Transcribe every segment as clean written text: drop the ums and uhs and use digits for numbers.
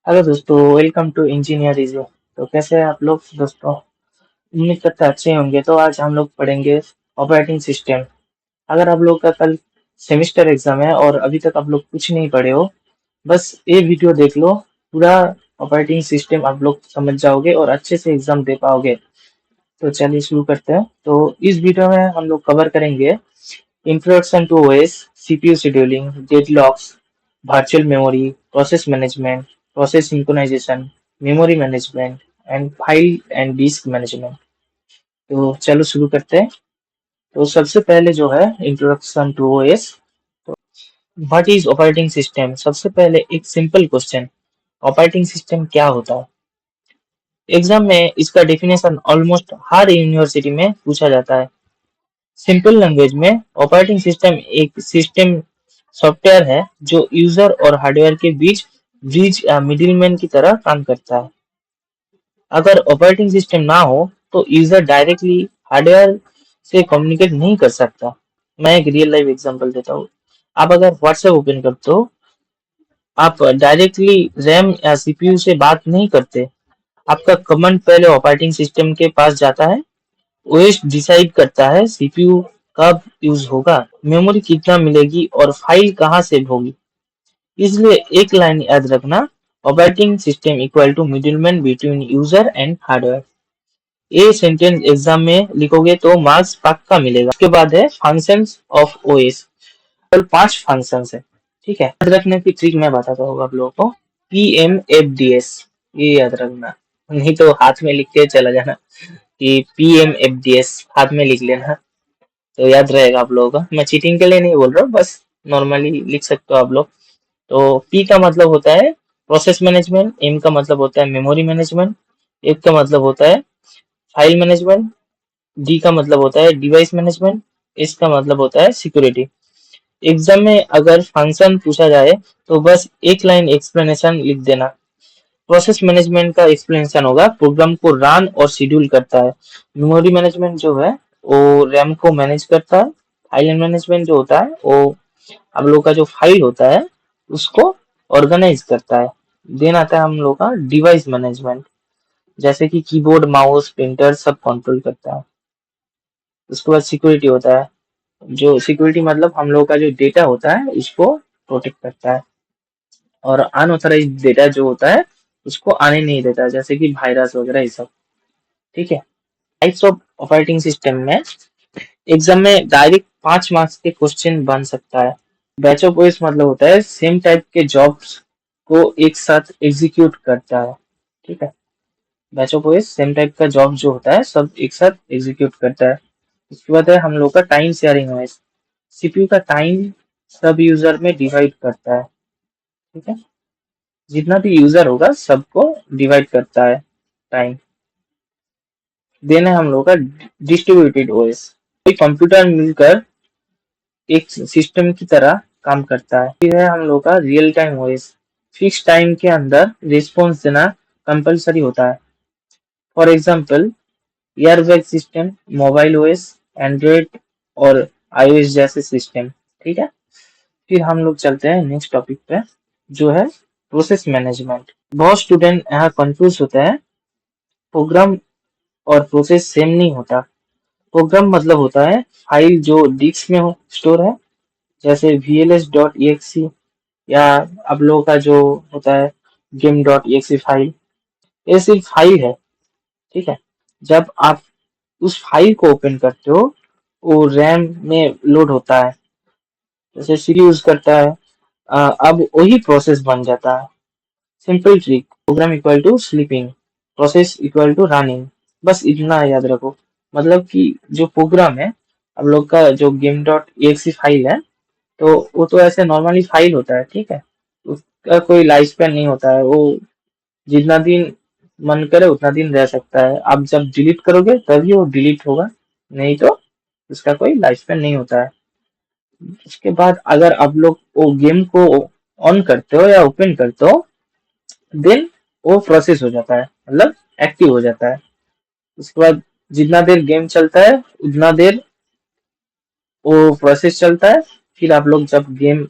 Hello दोस्तों, welcome to engineer easy. तो कैसे हैं आप लोग दोस्तों? उम्मीद करते हैं अच्छे होंगे। तो आज हम लोग पढ़ेंगे ऑपरेटिंग सिस्टम। अगर आप लोग का कल सेमेस्टर एग्जाम है और अभी तक आप लोग कुछ नहीं पढ़े हो, बस ये वीडियो देख लो, पूरा ऑपरेटिंग सिस्टम आप लोग समझ जाओगे और अच्छे से एग्जाम दे पाओगे। तो चलिए शुरू करते हैं। तो इस वीडियो में हम लोग कवर करेंगे introduction to OS, CPU scheduling, deadlocks, virtual memory, process management, process synchronization, memory management, and file and disk management। तो चलो शुरू करते हैं। तो सबसे पहले जो है introduction to OS. What is operating system? सबसे पहले एक सिंपल क्वेश्चन, ऑपरेटिंग सिस्टम क्या होता है? एग्जाम में इसका डेफिनेशन ऑलमोस्ट हर यूनिवर्सिटी में पूछा जाता है। सिंपल लैंग्वेज में ऑपरेटिंग सिस्टम एक सिस्टम सॉफ्टवेयर है जो यूजर और हार्डवेयर के बीच ब्रिज या मिडिलमैन की तरह काम करता है। अगर ऑपरेटिंग सिस्टम ना हो तो यूजर डायरेक्टली हार्डवेयर से कम्युनिकेट नहीं कर सकता। मैं एक रियल लाइफ एग्जांपल देता हूँ। आप अगर व्हाट्सएप ओपन करते हो, आप डायरेक्टली रैम या सीपीयू से बात नहीं करते। आपका कमांड पहले ऑपरेटिंग सिस्टम के पास जाता है। ओएस डिसाइड करता है सीपीयू कब यूज होगा, मेमोरी कितना मिलेगी और फाइल कहाँ सेव होगी। इसलिए एक लाइन याद रखना, operating system equal to middleman between user and hardware. ये सेंटेंस एग्जाम में लिखोगे तो मार्क्स पक्का मिलेगा। उसके बाद है फंक्शंस ऑफ ओएस। केवल 5 फंक्शंस है, ठीक है। याद रखने की ट्रिक मैं बताता हूँ आप लोगों को। PMFDS, ये याद रखना, नहीं तो हाथ में लिख के चला जाना कि PMFDS हाथ में लिख लेना, तो याद रहेगा आप लोगों का। मैं चीटिंग के लिए नहीं बोल रहा हूँ, बस नॉर्मली लिख सकते हो आप लोग। तो पी का मतलब होता है प्रोसेस मैनेजमेंट, एम का मतलब होता है मेमोरी मैनेजमेंट, एफ का मतलब होता है फाइल मैनेजमेंट, डी का मतलब होता है डिवाइस मैनेजमेंट, एस का मतलब होता है सिक्योरिटी। एग्जाम में अगर फंक्शन पूछा जाए तो बस एक लाइन एक्सप्लेनेशन लिख देना। प्रोसेस मैनेजमेंट का एक्सप्लेनेशन होगा प्रोग्राम को रन और शेड्यूल करता है। मेमोरी मैनेजमेंट जो है वो रैम को मैनेज करता है। फाइल मैनेजमेंट जो होता है वो हम लोग का जो फाइल होता है उसको ऑर्गेनाइज करता है। देन आता है हम लोग का डिवाइस मैनेजमेंट, जैसे कि कीबोर्ड, माउस, प्रिंटर सब कंट्रोल करता है। उसके बाद सिक्योरिटी होता है, जो सिक्योरिटी मतलब हम लोग का जो डेटा होता है उसको प्रोटेक्ट करता है और अनऑथराइज्ड डेटा जो होता है उसको आने नहीं देता, जैसे कि वायरस वगैरह ये सब, ठीक है। टाइप्स ऑफ ऑपरेटिंग सिस्टम में एग्जाम में डायरेक्ट 5 मार्क्स के क्वेश्चन बन सकता है। बैच ऑफ ओएस मतलब होता है सेम टाइप के जॉब्स को एक साथ एग्जीक्यूट करता है, ठीक है। Batch of OS same type का जॉब जो होता है सब एक साथ एग्जीक्यूट करता है। उसके बाद है हम लोग का टाइम शेयरिंग ओएस। सीपीयू का टाइम सब यूजर में डिवाइड करता है, ठीक है। जितना भी यूजर होगा सबको डिवाइड करता है टाइम। देन है हम लोग का डिस्ट्रीब्यूटेड ओएस। कोई कंप्यूटर मिलकर एक सिस्टम की तरह काम करता है। फिर है हम लोग का real time OS. Fix time के अंदर रिस्पॉन्स देना कंपलसरी होता है। For example airbag system, mobile OS, Android और आईओएस जैसे सिस्टम, ठीक है। फिर हम लोग चलते हैं नेक्स्ट टॉपिक पे, जो है प्रोसेस मैनेजमेंट। बहुत स्टूडेंट यहाँ कंफ्यूज होता है। प्रोग्राम और प्रोसेस सेम नहीं होता। प्रोग्राम मतलब होता है फाइल जो डिस्क में स्टोर है, जैसे vls.exe, या आप लोगों का जो होता है game.exe फाइल। ये सिर्फ फाइल है, ठीक है। जब आप उस फाइल को ओपन करते हो वो रैम में लोड होता है, जैसे सी यूज करता है। अब वही प्रोसेस बन जाता है। Simple trick, program equal to sleeping, process equal to running, बस इतना याद रखो। मतलब कि जो प्रोग्राम है आप लोग का जो game.exe फाइल है, तो वो तो ऐसे नॉर्मली फाइल होता है, ठीक है। उसका कोई लाइफ स्पैन नहीं होता है। वो जितना दिन मन करे उतना दिन रह सकता है। आप जब डिलीट करोगे तभी वो डिलीट होगा, नहीं तो उसका कोई लाइफ स्पैन नहीं होता है। उसके बाद अगर आप लोग वो गेम को ऑन करते हो या ओपन करते हो, देन वो प्रोसेस हो जाता है, मतलब एक्टिव हो जाता है। उसके बाद जितना देर गेम चलता है उतना देर वो प्रोसेस चलता है। फिर आप लोग जब गेम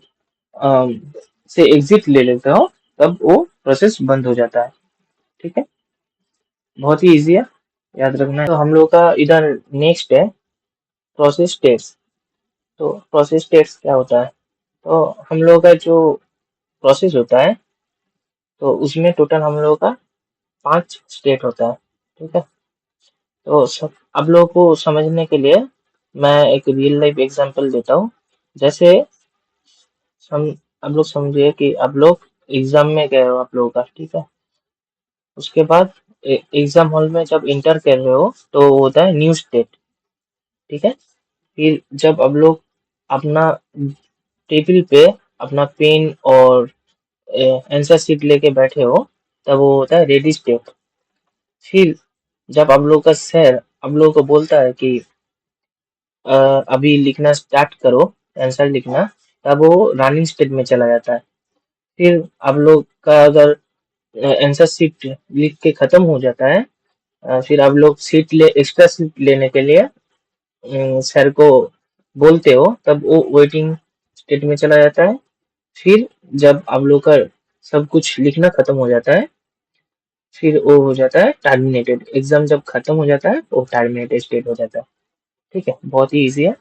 से एग्जिट ले लेते हो तब वो प्रोसेस बंद हो जाता है। ठीक है, बहुत ही इजी है, याद रखना है। तो हम लोग का इधर नेक्स्ट है प्रोसेस स्टेट्स। तो प्रोसेस स्टेट्स क्या होता है? तो हम लोग का जो प्रोसेस होता है, तो उसमें टोटल हम लोग का 5 स्टेट होता है। ठीक है, तो सब आप लोगों को समझने के लिए मैं एक रियल लाइफ एग्जांपल देता हूँ। जैसे सम आप लोग समझिए कि आप लोग एग्जाम में गए हो आप लोगों का, ठीक है। उसके बाद एग्जाम हॉल में जब इंटर कर रहे हो तो वो होता है न्यू स्टेट। ठीक है, फिर जब आप लोग अपना टेबल पे अपना पेन और आंसर शीट लेके बैठे हो, तब वो होता है रेडी स्टेट। फिर जब आप लोग का सर आप लोगों को बोलता है कि अभी लिखना स्टार्ट करो, आंसर लिखना, तब वो रनिंग स्टेट में चला जाता है। फिर आप लोग का अगर आंसर शीट लिख के खत्म हो जाता है, फिर आप लोग एक्स्ट्रा शीट लेने के लिए सर को बोलते हो, तब वो वेटिंग स्टेट में चला जाता है। फिर जब आप लोग का सब कुछ लिखना खत्म हो जाता है, फिर वो हो जाता है टर्मिनेटेड। एग्जाम जब खत्म हो जाता है वो टर्मिनेटेड स्टेट हो जाता है। ठीक है, बहुत ही इजी है,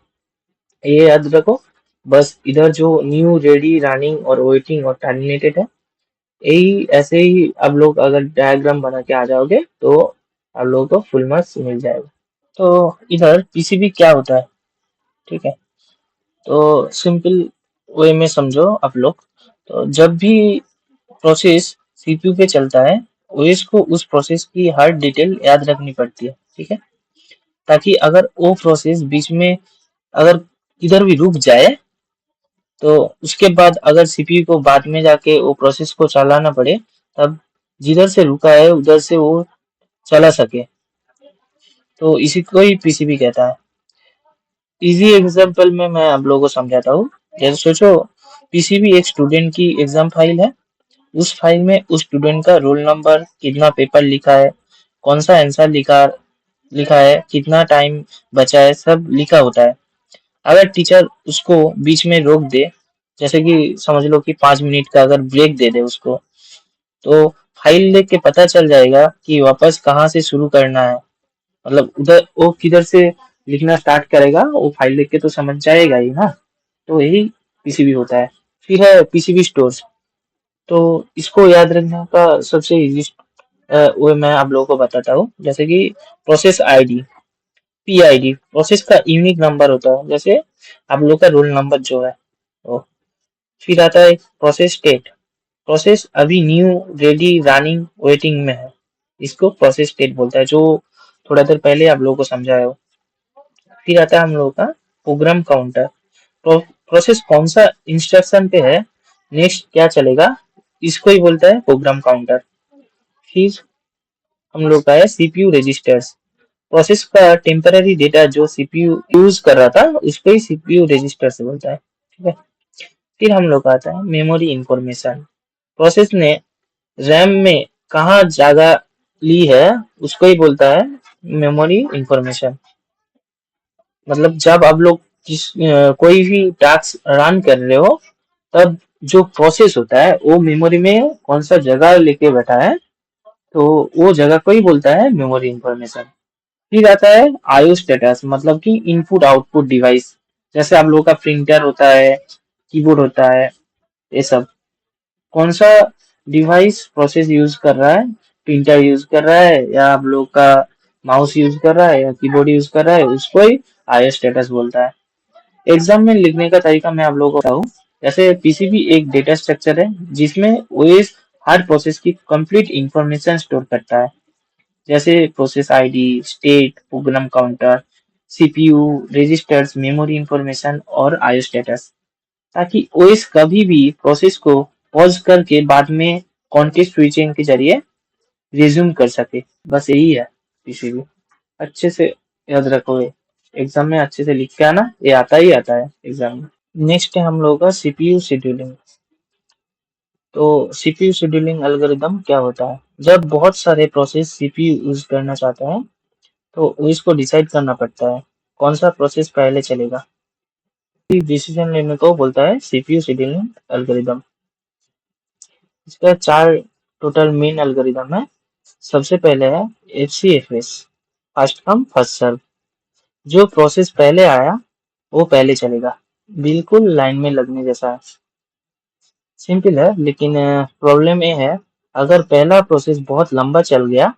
ये याद रखो। बस इधर जो न्यू, रेडी, रनिंग और वेटिंग और टर्मिनेटेड है, यही ऐसे ही आप लोग अगर डायग्राम बना के आ जाओगे तो आप लोगों को फुल मार्क्स मिल जाएगा। तो इधर पीसीबी क्या होता है? ठीक है, तो सिंपल वे में समझो आप लोग। तो जब भी प्रोसेस सीपीयू पे चलता है, ओएस को उस प्रोसेस की हर डिटेल याद रखनी पड़ती है। ठीक है, ताकि अगर वो प्रोसेस बीच में अगर किधर भी रुक जाए, तो उसके बाद अगर सीपीयू को बाद में जाके वो प्रोसेस को चलाना पड़े, तब जिधर से रुका है उधर से वो चला सके। तो इसी को ही पीसीबी कहता है। इजी एग्जांपल में मैं आप लोगों को समझाता हूँ। जैसे सोचो, पीसीबी एक स्टूडेंट की एग्जाम फाइल है। उस फाइल में उस स्टूडेंट का रोल नंबर, कितना पेपर लिखा है, कौन सा आंसर लिखा लिखा है, कितना टाइम बचा है, सब लिखा होता है। अगर टीचर उसको बीच में रोक दे, जैसे कि समझ लो कि 5 मिनट का अगर ब्रेक दे दे उसको, तो फाइल देख के पता चल जाएगा कि वापस कहाँ से शुरू करना है। मतलब उधर वो किधर से लिखना स्टार्ट करेगा, वो फाइल देख के तो समझ जाएगा ही ना। तो यही पीसीबी होता है। फिर है पीसीबी स्टोर्स। तो इसको याद रखने का सबसे इजी वो मैं आप लोगों को बताता हूँ। जैसे कि प्रोसेस आईडी, पीआईडी प्रोसेस का यूनिक नंबर होता है, जैसे आप लोग का रोल नंबर जो है वो। फिर आता है प्रोसेस स्टेट। प्रोसेस अभी न्यू, रेडी, रनिंग, वेटिंग में है, इसको प्रोसेस स्टेट बोलता है, जो थोड़ा देर पहले आप लोगों को समझाया हो। फिर आता है हम लोगों का प्रोग्राम काउंटर। प्रोसेस कौन सा इंस्ट्रक्शन पे है, नेक्स्ट क्या चलेगा, इसको ही बोलता है प्रोग्राम काउंटर। फिर हम लोग का है सीपीयू रजिस्टर्स। प्रोसेस का टेम्पररी डेटा जो सीपीयू यूज कर रहा था, उसको ही सीपीयू रजिस्टर से बोलता है। ठीक है, फिर हम लोग का आता है मेमोरी इंफॉर्मेशन। प्रोसेस ने रैम में कहाँ जगह ली है, उसको ही बोलता है मेमोरी इंफॉर्मेशन। मतलब जब आप लोग कोई भी टास्क रन कर रहे हो, तब जो प्रोसेस होता है वो मेमोरी में कौन सा जगह लेके बैठा है, तो वो जगह को ही बोलता है मेमोरी इंफॉर्मेशन। फिर आता है आईओ स्टेटस, मतलब कि इनपुट आउटपुट डिवाइस। जैसे आप लोगों का प्रिंटर होता है, कीबोर्ड होता है, ये सब कौन सा डिवाइस प्रोसेस यूज कर रहा है, प्रिंटर यूज कर रहा है या आप लोग का माउस यूज कर रहा है या कीबोर्ड यूज कर रहा है, उसको ही आईओ स्टेटस बोलता है। एग्जाम में लिखने का तरीका मैं आप लोगों को बताऊं। जैसे पीसीबी एक डेटा स्ट्रक्चर है जिसमें ओएस हर प्रोसेस की कंप्लीट इंफॉर्मेशन स्टोर करता है। जैसे process ID, state, program counter, CPU registers, memory information और आईओ स्टेटस, ताकि ओएस कभी भी प्रोसेस को पॉज करके बाद में कॉन्टेक्स्ट स्विचिंग के जरिए रिज्यूम कर सके। बस यही है पीसीबी। अच्छे से याद रखोगे, एग्जाम में अच्छे से लिख के आना, ये आता ही आता है एग्जाम में। नेक्स्ट है हम लोगों का सीपीयू शेड्यूलिंग। तो सीपीयू शेड्यूलिंग एल्गोरिदम क्या होता है? जब बहुत सारे प्रोसेस सीपीयू यूज करना चाहते हैं, तो इसको डिसाइड करना पड़ता है कौन सा प्रोसेस पहले चलेगा। डिसीजन लेने को बोलता है सीपीयू शेड्यूलिंग एल्गोरिदम। इसका 4 टोटल मेन एल्गोरिदम है। सबसे पहले है FCFS, first come first serve. जो प्रोसेस पहले आया वो पहले चलेगा, बिल्कुल लाइन में लगने जैसा है। सिंपल है, लेकिन प्रॉब्लम ये है, अगर पहला प्रोसेस बहुत लंबा चल गया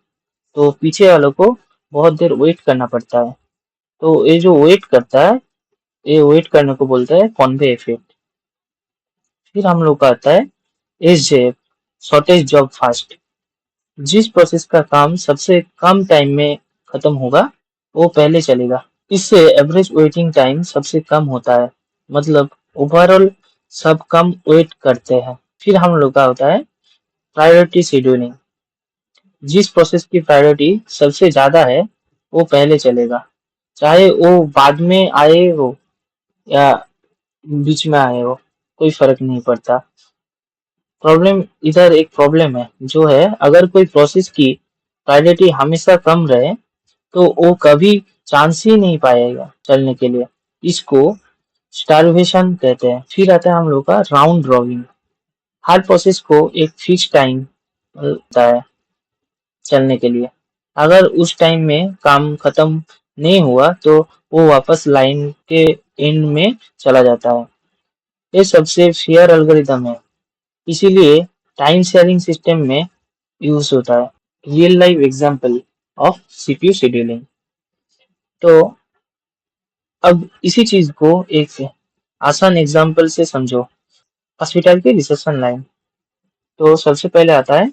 तो पीछे वालों को बहुत देर वेट करना पड़ता है। तो ये जो वेट करता है, ये वेट करने को बोलते हैं कॉन्वे इफेक्ट। फिर हम लोग का आता है SJF, शॉर्टेज जॉब फास्ट। जिस प्रोसेस का काम सबसे कम टाइम में खत्म होगा वो पहले चलेगा। इससे एवरेज वेटिंग टाइम सबसे कम होता है, मतलब ओवरऑल सब कम वेट करते हैं। फिर हम लोग का होता है प्रायोरिटी शेड्यूलिंग। जिस प्रोसेस की प्रायोरिटी सबसे ज्यादा है वो पहले चलेगा, चाहे वो बाद में आए हो या बीच में आए हो, कोई फर्क नहीं पड़ता। प्रॉब्लम इधर एक प्रॉब्लम है जो है, अगर कोई प्रोसेस की प्रायोरिटी हमेशा कम रहे तो वो कभी चांस ही नहीं पाएगा चलने के लिए। इसको स्टारवेशन कहते हैं। फिर आता है हम लोग का राउंड रॉबिन। हर प्रोसेस को एक फिक्स टाइम होता है चलने के लिए। अगर उस टाइम में काम खत्म नहीं हुआ तो वो वापस लाइन के एंड में चला जाता है। ये सबसे फेयर एल्गोरिदम है, इसीलिए टाइम शेयरिंग सिस्टम में यूज होता है। Real life example of CPU scheduling. तो अब इसी चीज को एक आसान एग्जांपल से समझो। हॉस्पिटल की रिसेप्शन लाइन। तो सबसे पहले आता है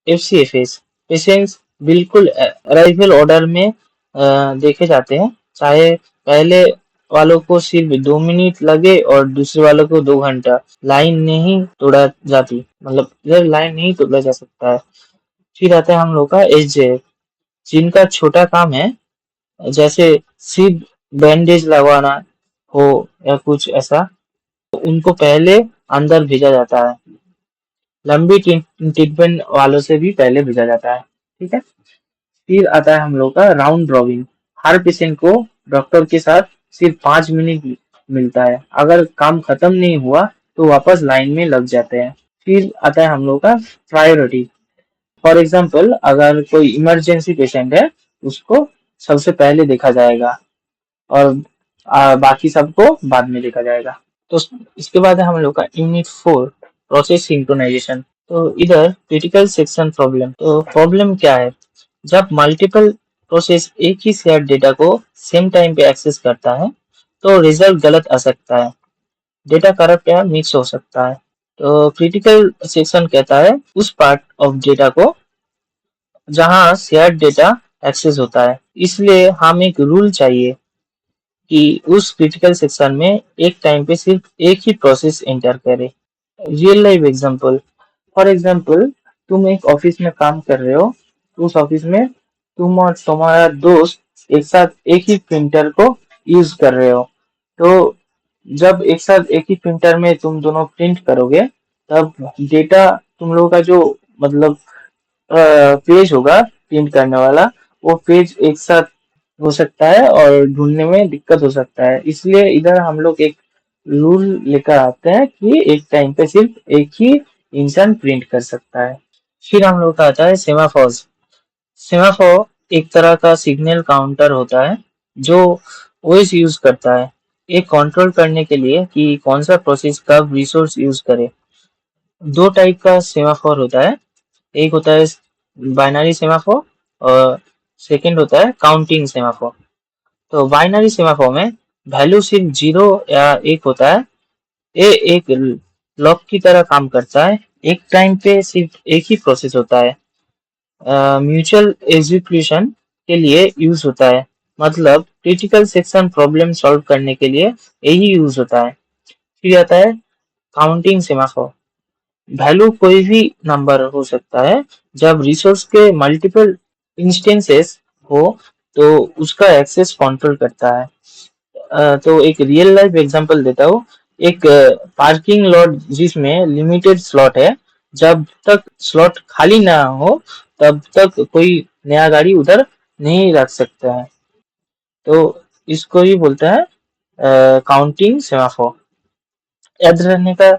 FCFS। पेशेंट्स बिल्कुल अराइवल ऑर्डर में देखे जाते हैं, चाहे पहले वालों को सिर्फ 2 मिनट लगे और दूसरे वालों को 2 घंटा। लाइन नहीं तोड़ा जाती, मतलब इधर लाइन नहीं तोड़ा जा सकता है। फिर आता है हम लोग का SJF, जिनका छोटा काम है, जैसे सिर्फ बैंडेज लगवाना हो या कुछ ऐसा, तो उनको पहले अंदर भेजा जाता है। लंबी ट्रीटमेंट वालों से भी पहले भेजा जाता है। ठीक है। फिर आता है हम लोग का राउंड रॉबिन। हर पेशेंट को डॉक्टर के साथ सिर्फ 5 मिनट मिलता है, अगर काम खत्म नहीं हुआ तो वापस लाइन में लग जाते हैं। फिर आता है हम लोग का प्रायोरिटी। फॉर एग्जाम्पल, अगर कोई इमरजेंसी पेशेंट है, उसको सबसे पहले देखा जाएगा और बाकी सबको बाद में देखा जाएगा। तो इसके बाद है हम लोग का यूनिट 4, प्रोसेस सिंक्रोनाइजेशन। तो इधर क्रिटिकल सेक्शन प्रॉब्लम। तो प्रॉब्लम क्या है, जब मल्टीपल प्रोसेस एक ही शेयर डेटा को सेम टाइम पे एक्सेस करता है तो रिजल्ट गलत आ सकता है, डेटा करप्ट या मिक्स हो सकता है। तो क्रिटिकल सेक्शन कहता है उस पार्ट ऑफ डेटा को जहां शेयर डेटा एक्सेस होता है। इसलिए हम एक रूल चाहिए कि उस क्रिटिकल सेक्शन में एक टाइम पे सिर्फ एक ही प्रोसेस एंटर करे। Real life example. For example, तुम एक ऑफिस में काम कर रहे हो, तो उस ऑफिस में तुम और तुम्हारा दोस्त एक साथ एक ही प्रिंटर को यूज कर रहे हो। तो जब एक साथ एक ही प्रिंटर में तुम दोनों प्रिंट करोगे, तब डेटा तुम लोगों का जो मतलब पेज होगा प्रिंट करने वाला, वो पेज एक साथ हो सकता है और ढूंढने में दिक्कत हो सकता है। इसलिए इधर हम लोग एक रूल लेकर आते हैं कि एक टाइम पे सिर्फ एक ही इंसान प्रिंट कर सकता है। फिर हम लोग का आता है सेमाफोर्स। सेमाफोर एक तरह का सिग्नल काउंटर होता है जो ओएस यूज करता है ये कंट्रोल करने के लिए कि कौन सा प्रोसेस कब रिसोर्स यूज करे। दो टाइप का सेमाफोर होता है, एक होता है बाइनरी सेमाफोर और सेकंड होता है काउंटिंग सेमाफोर। तो बाइनरी सेमाफोर में वैल्यू सिर्फ 0 या 1 होता है। ये एक लॉक की तरह काम करता है, एक टाइम पे सिर्फ एक ही प्रोसेस होता है। म्यूचुअल एग्जीक्यूशन के लिए यूज होता है, मतलब क्रिटिकल सेक्शन प्रॉब्लम सॉल्व करने के लिए यही यूज होता है। फिर आता है काउंटिंग सेमाफोर। वैल्यू कोई भी नंबर हो सकता है, जब रिसोर्स के मल्टीपल इंस्टेंसेस हो तो उसका एक्सेस कंट्रोल करता है। तो एक रियल लाइफ एग्जांपल देता हूँ। एक पार्किंग लॉट जिसमें लिमिटेड स्लॉट है, जब तक स्लॉट खाली ना हो तब तक कोई नया गाड़ी उधर नहीं रख सकता है। तो इसको ही बोलता है काउंटिंग सेमाफोर। याद रखने का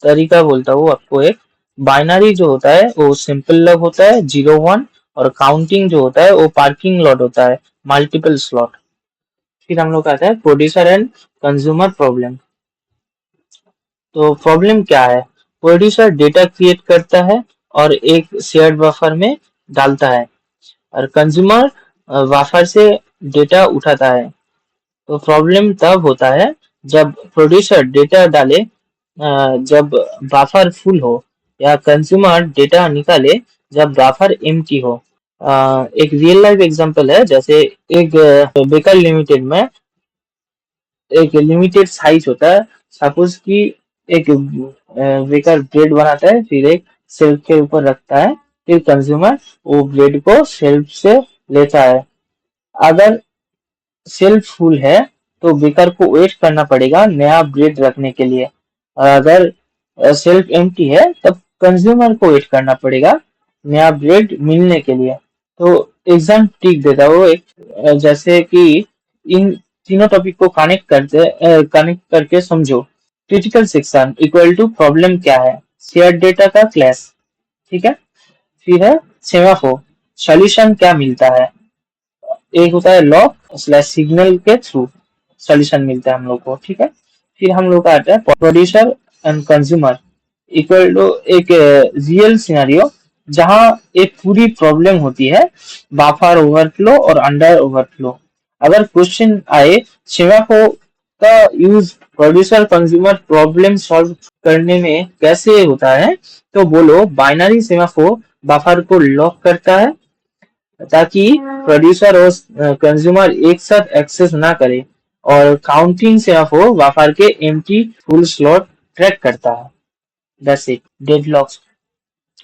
तरीका बोलता हूँ आपको एक, बाइनरी जो होता है वो सिंपल लॉग होता है 0 1, और काउंटिंग जो होता है वो पार्किंग लॉट होता है मल्टीपल स्लॉट। फिर हम लोग आता है प्रोड्यूसर एंड कंज्यूमर प्रॉब्लम। तो प्रॉब्लम क्या है? प्रोड्यूसर डेटा क्रिएट करता है और एक शेयर्ड बफर में डालता है, और कंज्यूमर बफर से डेटा उठाता है। तो प्रॉब्लम तब होता है जब प्रोड्यूसर डेटा डाले जब बफर फुल हो, या कंज्यूमर डेटा निकाले जब बफर एम्प्टी हो। एक रियल लाइफ एग्जांपल है, जैसे एक बेकर लिमिटेड में एक लिमिटेड साइज होता है। सपोज कि एक बेकर ब्रेड बनाता है, फिर एक शेल्फ के ऊपर रखता है, फिर कंज्यूमर वो ब्रेड को शेल्फ से लेता है। अगर शेल्फ फुल है तो बेकर को वेट करना पड़ेगा नया ब्रेड रखने के लिए, और अगर शेल्फ एम्प्टी है तब कंज्यूमर को वेट करना पड़ेगा नया ब्रेड मिलने के लिए। तो एग्जाम ठीक देता वो एक जैसे कि इन तीनों टॉपिक को कनेक्ट करके समझो। Critical section equal to problem क्या है, शेयर डेटा का क्लास, ठीक है। फिर है सेमाफोर, सॉल्यूशन क्या मिलता है। एक होता है लॉ स्लैश सिग्नल के थ्रू सॉल्यूशन मिलता है हम लोग को, ठीक है। फिर हम लोग का आता है producer and consumer equal to एक रियल सिनेरियो जहां एक पूरी प्रॉब्लम होती है, बफर ओवरफ्लो और अंडर ओवरफ्लो। अगर क्वेश्चन आए सेमाफोर का use producer consumer problem solve करने में कैसे होता है, तो बोलो बाइनरी सेमाफोर बफर को लॉक करता है ताकि प्रोड्यूसर और कंज्यूमर एक साथ एक्सेस ना करे, और काउंटिंग सेमाफोर बफर के एम्प्टी फुल स्लॉट ट्रैक करता है। That's it. डेडलॉक्स।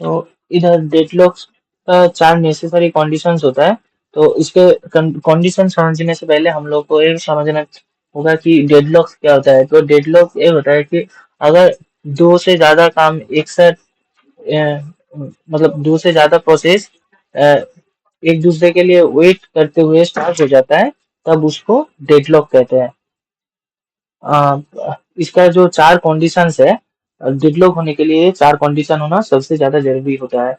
तो इधर डेडलॉक्स का चार नेसेसरी कंडीशंस होता है। तो इसके कंडीशन समझने से पहले हम लोग को ये समझना होगा कि डेडलॉक्स क्या होता है। तो डेडलॉक ये होता है कि अगर दो से ज्यादा काम एक साथ मतलब दो से ज्यादा प्रोसेस एक दूसरे के लिए वेट करते हुए स्टार्ट हो जाता है, तब उसको डेडलॉक कहते हैं। इसका जो चार कंडीशंस है, डेडलॉक होने के लिए चार कंडीशन होना सबसे ज्यादा जरूरी होता है।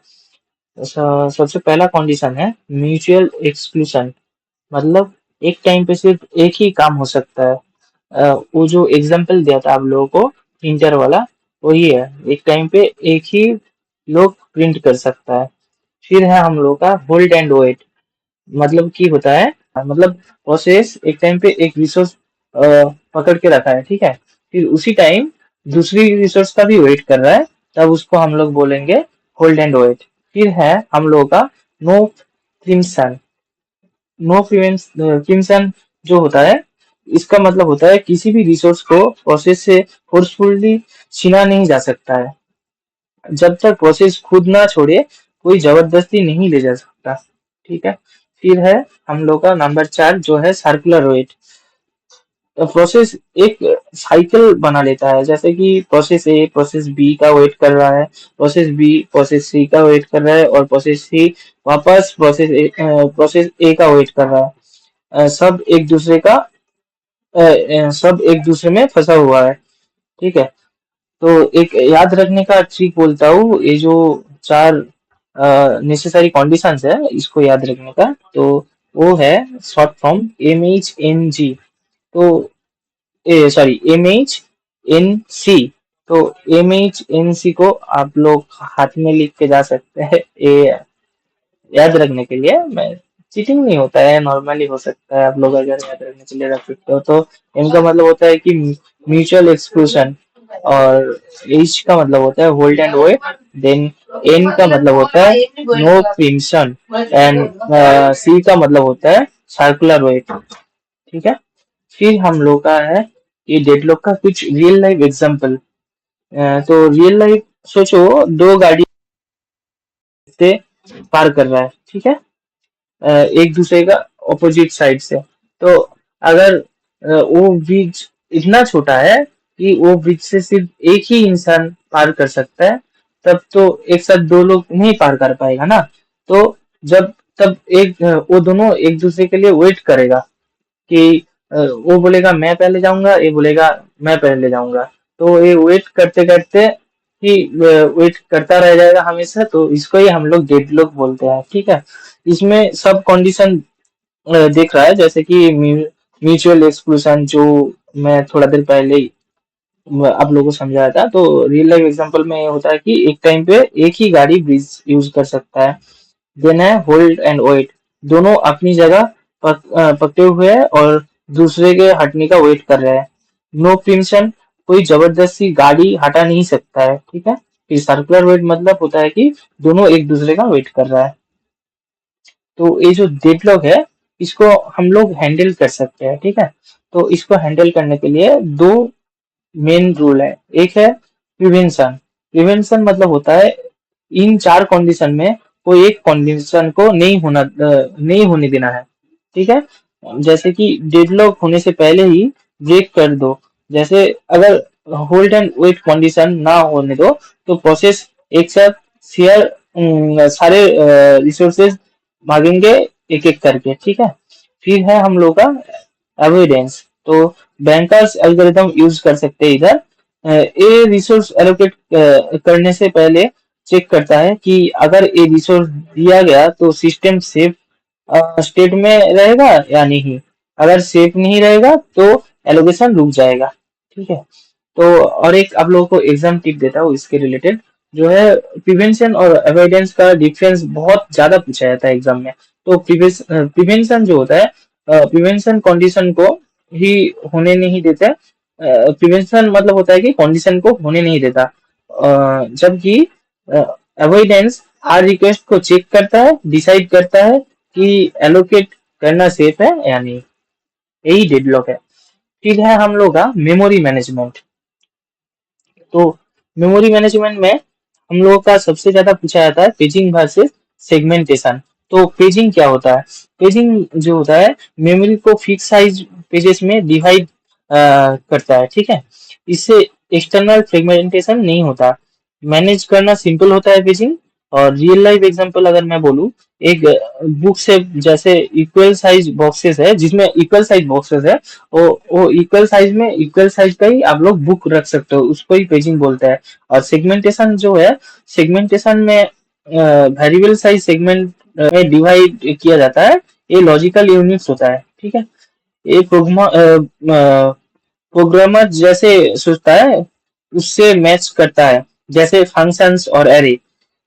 सबसे पहला कंडीशन है म्यूचुअल एक्सक्लूशन, मतलब एक टाइम पे सिर्फ एक ही काम हो सकता है। वो जो एग्जांपल दिया था आप लोगों को प्रिंटर वाला, वो ये है, एक टाइम पे एक ही लोग प्रिंट कर सकता है। फिर है हम लोग का होल्ड एंड वेट, मतलब की होता है मतलब प्रोसेस एक टाइम पे एक रिसोर्स पकड़ के रखा है, ठीक है, फिर उसी टाइम दूसरी रिसोर्स का भी वेट कर रहा है, तब उसको हम लोग बोलेंगे होल्ड एंड वेट। फिर है हम लोगों का नो प्रिम्पशन। नो प्रिम्पशन जो होता है, इसका मतलब होता है किसी भी रिसोर्स को प्रोसेस से फोर्सफुली छीना नहीं जा सकता है। जब तक प्रोसेस खुद ना छोड़े कोई जबरदस्ती नहीं ले जा सकता, ठीक है। फिर है हम लोग का नंबर 4 जो है सर्कुलर वेट। प्रोसेस एक साइकिल बना लेता है, जैसे कि प्रोसेस ए प्रोसेस बी का वेट कर रहा है, प्रोसेस बी प्रोसेस सी का वेट कर रहा है, और प्रोसेस सी वापस प्रोसेस ए का वेट कर रहा है। सब एक दूसरे में फंसा हुआ है, ठीक है। तो एक याद रखने का ट्रिक बोलता हूँ, ये जो चार नेसेसरी कंडीशंस है इसको याद रखने का, तो वो है शॉर्ट फॉर्म MHNG। तो MHNC। तो MHNC को आप लोग हाथ में लिख के जा सकते हैं, ये याद रखने के लिए। मैं चीटिंग नहीं होता है, नॉर्मली हो सकता है, आप लोग अगर याद रखने के लिए रख सकते हो। तो इनका मतलब होता है कि म्यूचुअल एक्सक्लूशन, और H का मतलब होता है hold and wait, then N का मतलब होता है नो प्रिम्पशन, एंड C का मतलब होता है सर्कुलर वेट, ठीक है। फिर हम लोग का है ये डेडलॉक का कुछ रियल लाइफ एग्जांपल। तो रियल लाइफ सोचो, दो गाड़ी से पार कर रहा है, ठीक है, एक दूसरे का ऑपोजिट साइड से। तो अगर वो ब्रिज इतना छोटा है कि वो ब्रिज से सिर्फ एक ही इंसान पार कर सकता है, तब तो एक साथ दो लोग नहीं पार कर पाएगा ना। तो जब तब वो दोनों एक दूसरे के लिए वेट करेगा कि वो बोलेगा मैं पहले जाऊंगा, ये बोलेगा मैं पहले जाऊंगा। तो ये वेट करते करते ही वेट करता रह जाएगा हमेशा, तो इसको ही हम लोग डेडलॉक बोलते हैं, ठीक है। इसमें सब कंडीशन दिख रहा है, जैसे कि म्यूचुअल एक्सक्लूशन, जो मैं थोड़ा देर पहले ही आप लोगों को समझाया था। तो रियल लाइफ एग्जांपल में ये होता है कि एक टाइम पे एक ही गाड़ी ब्रिज यूज कर सकता है। देन है होल्ड एंड वेट, दोनों अपनी जगह पकड़े हुए हैं और दूसरे के हटने का वेट कर रहे हैं। नो प्रिम्पशन, कोई जबरदस्ती गाड़ी हटा नहीं सकता है, ठीक है। फिर सर्कुलर वेट मतलब होता है कि दोनों एक दूसरे का वेट कर रहा है। तो ये जो डेडलॉक है, इसको हम लोग हैंडल कर सकते हैं, ठीक है। तो इसको हैंडल करने के लिए दो मेन रूल है। एक है प्रिवेंशन। प्रिवेंशन मतलब होता है इन चार कंडीशन में कोई एक कंडीशन को नहीं होने देना है, ठीक है। जैसे कि डेडलॉक होने से पहले ही ब्रेक कर दो। जैसे अगर होल्ड एंड वेट कंडीशन ना होने दो, तो प्रोसेस एक साथ सारे रिसोर्सेज भागेंगे एक एक करके, ठीक है। फिर है हम लोग का एविडेंस। तो बैंकर्स एल्गोरिथम यूज कर सकते हैं इधर। ये रिसोर्स एलोकेट करने से पहले चेक करता है कि अगर ये रिसोर्स दिया गया तो सिस्टम सेफ स्टेट में रहेगा या नहीं। अगर सेफ नहीं रहेगा तो एलोकेशन रुक जाएगा, ठीक है। तो और एक आप लोगों को एग्जाम टिप देता हूँ इसके रिलेटेड, जो है प्रिवेंशन और अवॉइडेंस का डिफरेंस बहुत ज्यादा पूछा जाता है एग्जाम में। तो प्रिवेंशन जो होता है, प्रिवेंशन कंडीशन को ही होने नहीं देता। प्रिवेंशन मतलब होता है कि कंडीशन को होने नहीं देता, जबकि अवॉइडेंस हर रिक्वेस्ट को चेक करता है, डिसाइड करता है कि एलोकेट करना सेफ है या नहीं। यही डेडलॉक है। फिर है हम लोग का मेमोरी मैनेजमेंट। तो मेमोरी मैनेजमेंट में हम लोगों का सबसे ज्यादा पूछा जाता है पेजिंग वर्सेस सेगमेंटेशन। तो पेजिंग क्या होता है? पेजिंग जो होता है, मेमोरी को फिक्स साइज पेजेस में डिवाइड करता है, ठीक है। इससे एक्सटर्नल फ्रेगमेंटेशन नहीं होता। मैनेज करना सिंपल होता है पेजिंग। और रियल लाइफ एग्जांपल अगर मैं बोलूँ, एक बुक से जैसे इक्वल साइज बॉक्सेस है, जिसमें इक्वल साइज बॉक्सेस है, वो इक्वल साइज में इक्वल साइज का ही आप लोग बुक रख सकते हो, उसको ही पेजिंग बोलते हैं। और सेगमेंटेशन जो है, सेगमेंटेशन में वेरिएबल साइज सेगमेंट में डिवाइड किया जाता है। ये लॉजिकल यूनिट्स होता है, ठीक है। ये प्रोग्रामर जैसे सोचता है उससे मैच करता है, जैसे फंक्शंस और एरे।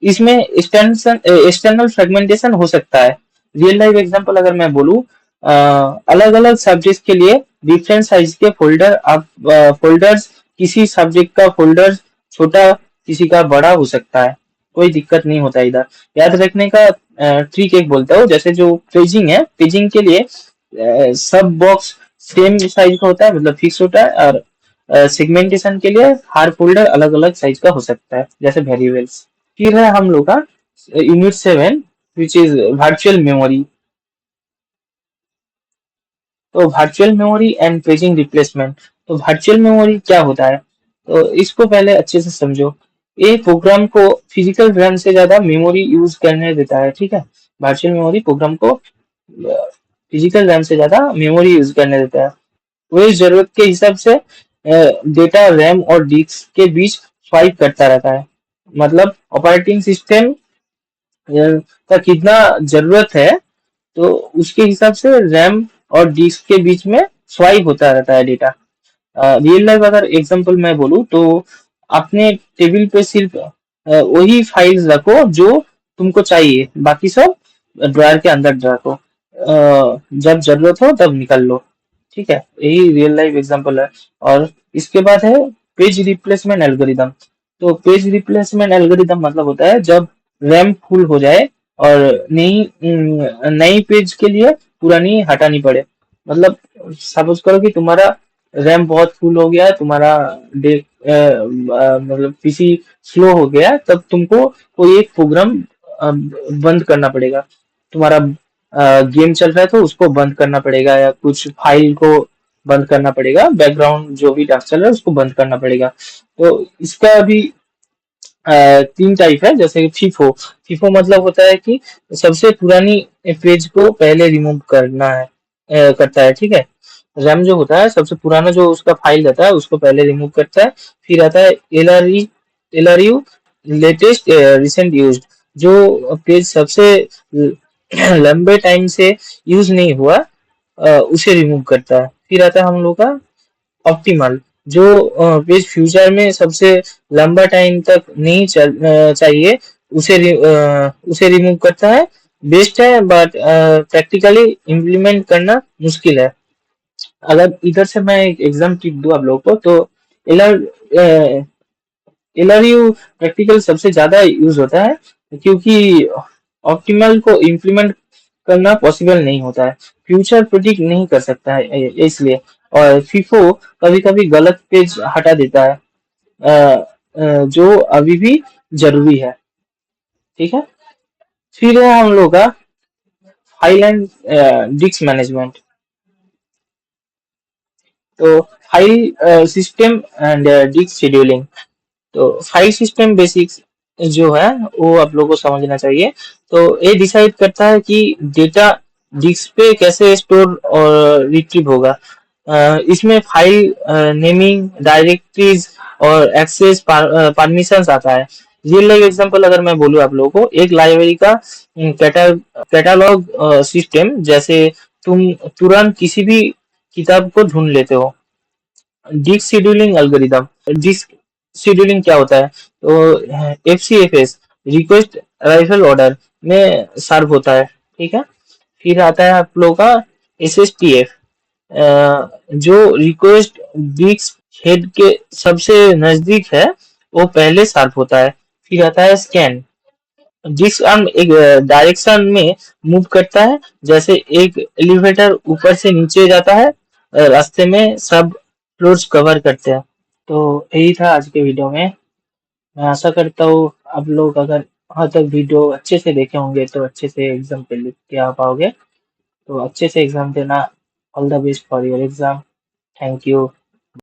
इसमें एक्सटर्नल फ्रेगमेंटेशन हो सकता है। रियल लाइफ एग्जांपल अगर मैं बोलूँ, अलग अलग सब्जेक्ट के लिए डिफरेंट साइज के फोल्डर्स, किसी सब्जेक्ट का फोल्डर छोटा, किसी का बड़ा हो सकता है। कोई दिक्कत नहीं होता इधर। याद रखने का ट्रिक एक बोलता हूँ, जैसे जो पेजिंग है, पेजिंग के लिए सब बॉक्स सेम साइज का होता है, मतलब फिक्स होता है। और सेगमेंटेशन के लिए हर फोल्डर अलग अलग साइज का हो सकता है, जैसे वेरिएबल्स। फिर है हम लोग का unit 7, which is virtual memory. तो virtual memory and paging replacement. तो वर्चुअल मेमोरी क्या होता है? तो इसको पहले अच्छे से समझो। ये प्रोग्राम को फिजिकल रैम से ज्यादा मेमोरी यूज करने देता है, ठीक है। वर्चुअल मेमोरी प्रोग्राम को फिजिकल रैम से ज्यादा मेमोरी यूज करने देता है। वो इस जरूरत के हिसाब से डेटा रैम और डिस्क के बीच स्वाइप करता रहता है। मतलब ऑपरेटिंग सिस्टम का कितना जरूरत है, तो उसके हिसाब से रैम और डिस्क के बीच में स्वाइप होता रहता है डेटा। रियल लाइफ अगर एग्जांपल मैं बोलूँ, तो अपने टेबल पे सिर्फ वही फाइल्स रखो जो तुमको चाहिए, बाकी सब ड्रायर के अंदर रखो। जब जरूरत हो तब निकल लो, ठीक है। यही रियल लाइफ एग्जांपल है। और इसके बाद है पेज रिप्लेसमेंट एल्गोरिदम। तो पेज रिप्लेसमेंट एल्गोरिदम मतलब होता है जब रैम फुल हो जाए और नई पेज के लिए पुरानी हटानी पड़े। मतलब सपोज करो कि तुम्हारा रैम बहुत फुल हो गया है, तुम्हारा मतलब पीसी स्लो हो गया है, तब तुमको कोई एक प्रोग्राम बंद करना पड़ेगा। तुम्हारा गेम चल रहा है तो उसको बंद करना पड़ेगा, या कुछ फाइल को बंद करना पड़ेगा, बैकग्राउंड जो भी टास्क चल रहा है उसको बंद करना पड़ेगा। तो इसका भी 3 टाइप है, जैसे कि फीफो। फीफो मतलब होता है कि सबसे पुरानी पेज को पहले रिमूव करता है, ठीक है। रैम जो होता है, सबसे पुराना जो उसका फाइल रहता है उसको पहले रिमूव करता है। फिर आता है LRE, LRU latest recent used, जो पेज सबसे लंबे टाइम से यूज नहीं हुआ उसे रिमूव करता है। फिर आता है हम लोग का ऑप्टिमल, जो पेज फ्यूचर में सबसे लंबा टाइम तक नहीं चाहिए उसे रिमूव करता है। बेस्ट है बट प्रैक्टिकली इम्प्लीमेंट करना मुश्किल है। अगर इधर से मैं एक एग्जाम टिप दूं आप लोगों को, तो एलआर एलआरयू प्रैक्टिकल सबसे ज्यादा यूज होता है, क्योंकि ऑप्टिमल को इम्प्लीमेंट करना पॉसिबल नहीं होता है, फ्यूचर प्रिडिक्ट नहीं कर सकता है इसलिए। और फीफो कभी कभी गलत पेज हटा देता है, जो अभी भी जरूरी है। ठीक है। फिर है हम लोग का फाइल एंड डिस्क मैनेजमेंट। तो file system and disk scheduling. तो फाइल सिस्टम बेसिक्स जो है वो आप लोगों को समझना चाहिए। तो ये डिसाइड करता है कि डेटा डिस्क पे कैसे स्टोर और रिट्रीव होगा। इसमें फाइल नेमिंग, डायरेक्टरीज और एक्सेस परमिशंस आता है। रियल लाइफ एग्जांपल अगर मैं बोलूँ आप लोगों को, एक लाइब्रेरी का कैटालॉग सिस्टम, जैसे तुम तुरंत किसी भी किताब को ढूंढ लेते हो। Disk scheduling algorithm. Disk scheduling क्या होता है? तो FCFS, रिक्वेस्ट अराइवल ऑर्डर में सर्व होता है। ठीक है। फिर आता है आप लोगों का SSTF, जो रिक्वेस्ट डिस्क हेड के सबसे नजदीक है वो पहले सर्व होता है। फिर आता है स्कैन, जिस आर्म एक डायरेक्शन में मूव करता है, जैसे एक एलिवेटर ऊपर से नीचे जाता है, रास्ते में सब फ्लोर्स कवर करते हैं। तो यही था आज के वीडियो में। मैं आशा करता हूँ आप लोग अगर वहाँ तक वीडियो अच्छे से देखे होंगे तो अच्छे से एग्जाम पे लिख के आ पाओगे। तो अच्छे से एग्जाम देना। All the best for your exam. Thank you.